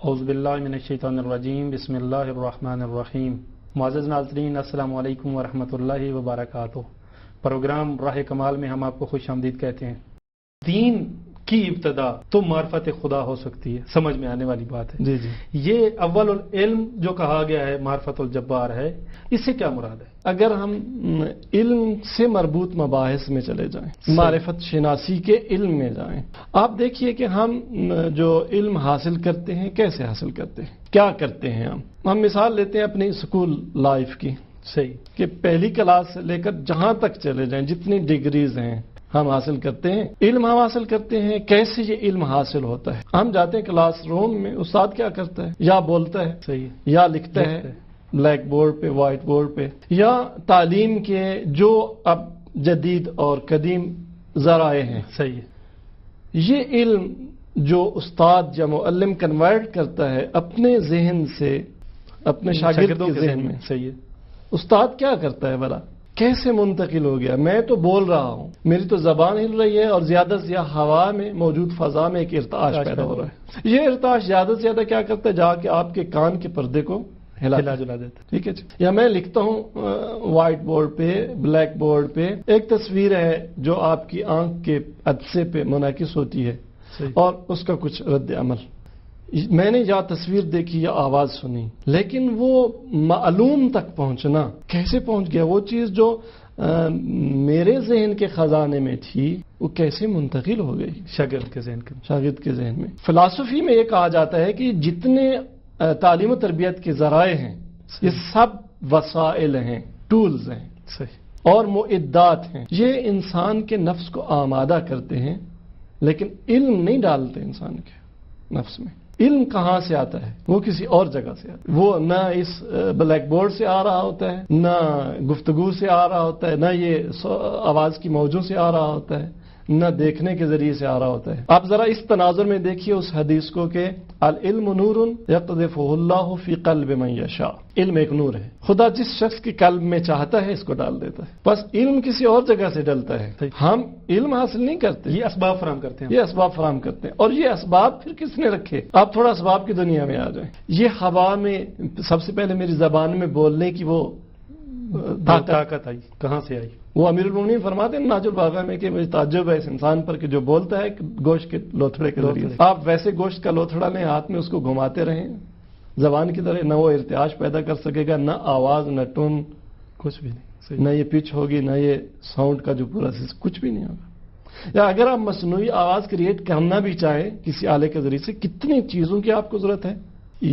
اعوذ باللہ من الشیطان الرجیم بسم اللہ الرحمن الرحیم۔ معزز ناظرین، السلام علیکم ورحمۃ اللہ وبرکاتہ۔ پروگرام راہ کمال میں ہم آپ کو خوش آمدید کہتے ہیں۔ دین کی ابتدا تو معرفت خدا ہو سکتی ہے، سمجھ میں آنے والی بات ہے۔ جی جی، یہ اول العلم جو کہا گیا ہے معرفت الجبار ہے، اس سے کیا مراد ہے؟ اگر ہم علم سے مربوط مباحث میں چلے جائیں، معرفت شناسی کے علم میں جائیں، آپ دیکھیے کہ ہم جو علم حاصل کرتے ہیں کیسے حاصل کرتے ہیں، کیا کرتے ہیں۔ ہم مثال لیتے ہیں اپنی اسکول لائف کی، صحیح، کہ پہلی کلاس سے لے کر جہاں تک چلے جائیں، جتنی ڈگریز ہیں ہم حاصل کرتے ہیں، علم ہم حاصل کرتے ہیں۔ کیسے یہ علم حاصل ہوتا ہے؟ ہم جاتے ہیں کلاس روم میں، استاد کیا کرتا ہے؟ یا بولتا ہے، صحیح، یا لکھتا ہے بلیک بورڈ پہ، وائٹ بورڈ پہ، یا تعلیم کے جو اب جدید اور قدیم ذرائع ہیں، صحیح، یہ علم جو استاد یا معلم کنورٹ کرتا ہے اپنے ذہن سے اپنے شاگردوں کے ذہن میں، صحیح ہے۔ استاد کیا کرتا ہے بھلا؟ کیسے منتقل ہو گیا؟ میں تو بول رہا ہوں، میری تو زبان ہل رہی ہے، اور زیادہ سے زیادہ ہوا میں موجود فضا میں ایک ارتعاش پیدا ہو رہا ہے۔ یہ ارتعاش زیادہ سے زیادہ کیا کرتا ہے؟ جا کے آپ کے کان کے پردے کو ہلا جلا دیتا ہے۔ ٹھیک ہے جی۔ یا میں لکھتا ہوں وائٹ بورڈ پہ، بلیک بورڈ پہ، ایک تصویر ہے جو آپ کی آنکھ کے عدسے پہ منعکس ہوتی ہے، اور اس کا کچھ رد عمل، میں نے یا تصویر دیکھی یا آواز سنی، لیکن وہ معلوم تک پہنچنا کیسے پہنچ گیا؟ وہ چیز جو میرے ذہن کے خزانے میں تھی وہ کیسے منتقل ہو گئی شاگرد کے ذہن میں؟ فلسفی میں یہ کہا جاتا ہے کہ جتنے تعلیم و تربیت کے ذرائع ہیں یہ سب وسائل ہیں، ٹولز ہیں، صحیح، اور معدات ہیں، یہ انسان کے نفس کو آمادہ کرتے ہیں، لیکن علم نہیں ڈالتے انسان کے نفس میں۔ علم کہاں سے آتا ہے؟ وہ کسی اور جگہ سے آتا ہے۔ وہ نہ اس بلیک بورڈ سے آ رہا ہوتا ہے، نہ گفتگو سے آ رہا ہوتا ہے، نہ یہ آواز کی موجوں سے آ رہا ہوتا ہے، نہ دیکھنے کے ذریعے سے آ رہا ہوتا ہے۔ آپ ذرا اس تناظر میں دیکھیے اس حدیث کو کہ العلم نور یقذفہ اللہ فی قلب من یشاء۔ علم ایک نور ہے، خدا جس شخص کے قلب میں چاہتا ہے اس کو ڈال دیتا ہے۔ بس علم کسی اور جگہ سے ڈلتا ہے، ہم علم حاصل نہیں کرتے، یہ اسباب فراہم کرتے ہیں، یہ اسباب فراہم کرتے ہیں۔ اور یہ اسباب پھر کس نے رکھے؟ آپ تھوڑا اسباب کی دنیا میں آ جائیں۔ یہ ہوا میں سب سے پہلے میری زبان میں بولنے کی وہ طاقت آئی کہاں سے آئی؟ وہ امیر المومنین فرماتے ہیں ناج البلاغہ میں کہ مجھے تعجب ہے اس انسان پر کہ جو بولتا ہے گوشت کے لوتھڑے کے ذریعے۔ آپ ویسے گوشت کا لوتھڑا لیں، ہاتھ میں اس کو گھماتے رہیں زبان کی طرح، نہ وہ ارتعاش پیدا کر سکے گا، نہ آواز، نہ ٹون، کچھ بھی نہیں، نہ یہ پچ ہوگی، نہ یہ ساؤنڈ کا جو پورا کچھ بھی نہیں ہوگا۔ یا اگر آپ مصنوعی آواز کریٹ کرنا بھی چاہیں کسی آلے کے ذریعے سے، کتنی چیزوں کی آپ کو ضرورت ہے؟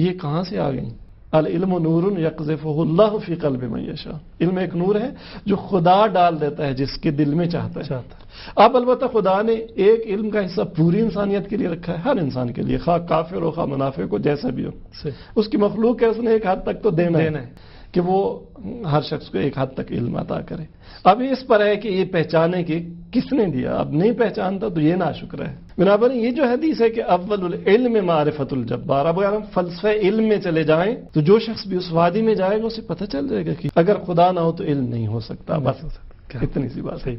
یہ کہاں سے آ گئی؟ العلم نور یقذفہ اللہ فی قلب من یشاء۔ علم ایک نور ہے جو خدا ڈال دیتا ہے جس کے دل میں چاہتا ہے۔ اب البتہ خدا نے ایک علم کا حصہ پوری انسانیت کے لیے رکھا ہے، ہر انسان کے لیے، خواہ کافر ہو خواہ منافق کو، جیسا بھی ہو، اس کی مخلوق ہے، اس نے ایک حد تک تو دینا ہے کہ وہ ہر شخص کو ایک حد تک علم عطا کرے۔ اب اس پر ہے کہ یہ پہچانے کہ کس نے دیا، اب نہیں پہچانتا تو یہ ناشکر ہے۔ بنابر یہ جو حدیث ہے کہ اول العلم معرفت الجبار، اب اگر ہم فلسفہ علم میں چلے جائیں تو جو شخص بھی اس وادی میں جائے گا اسے پتہ چل جائے گا کہ اگر خدا نہ ہو تو علم نہیں ہو سکتا، بس اتنی سی بات ہے۔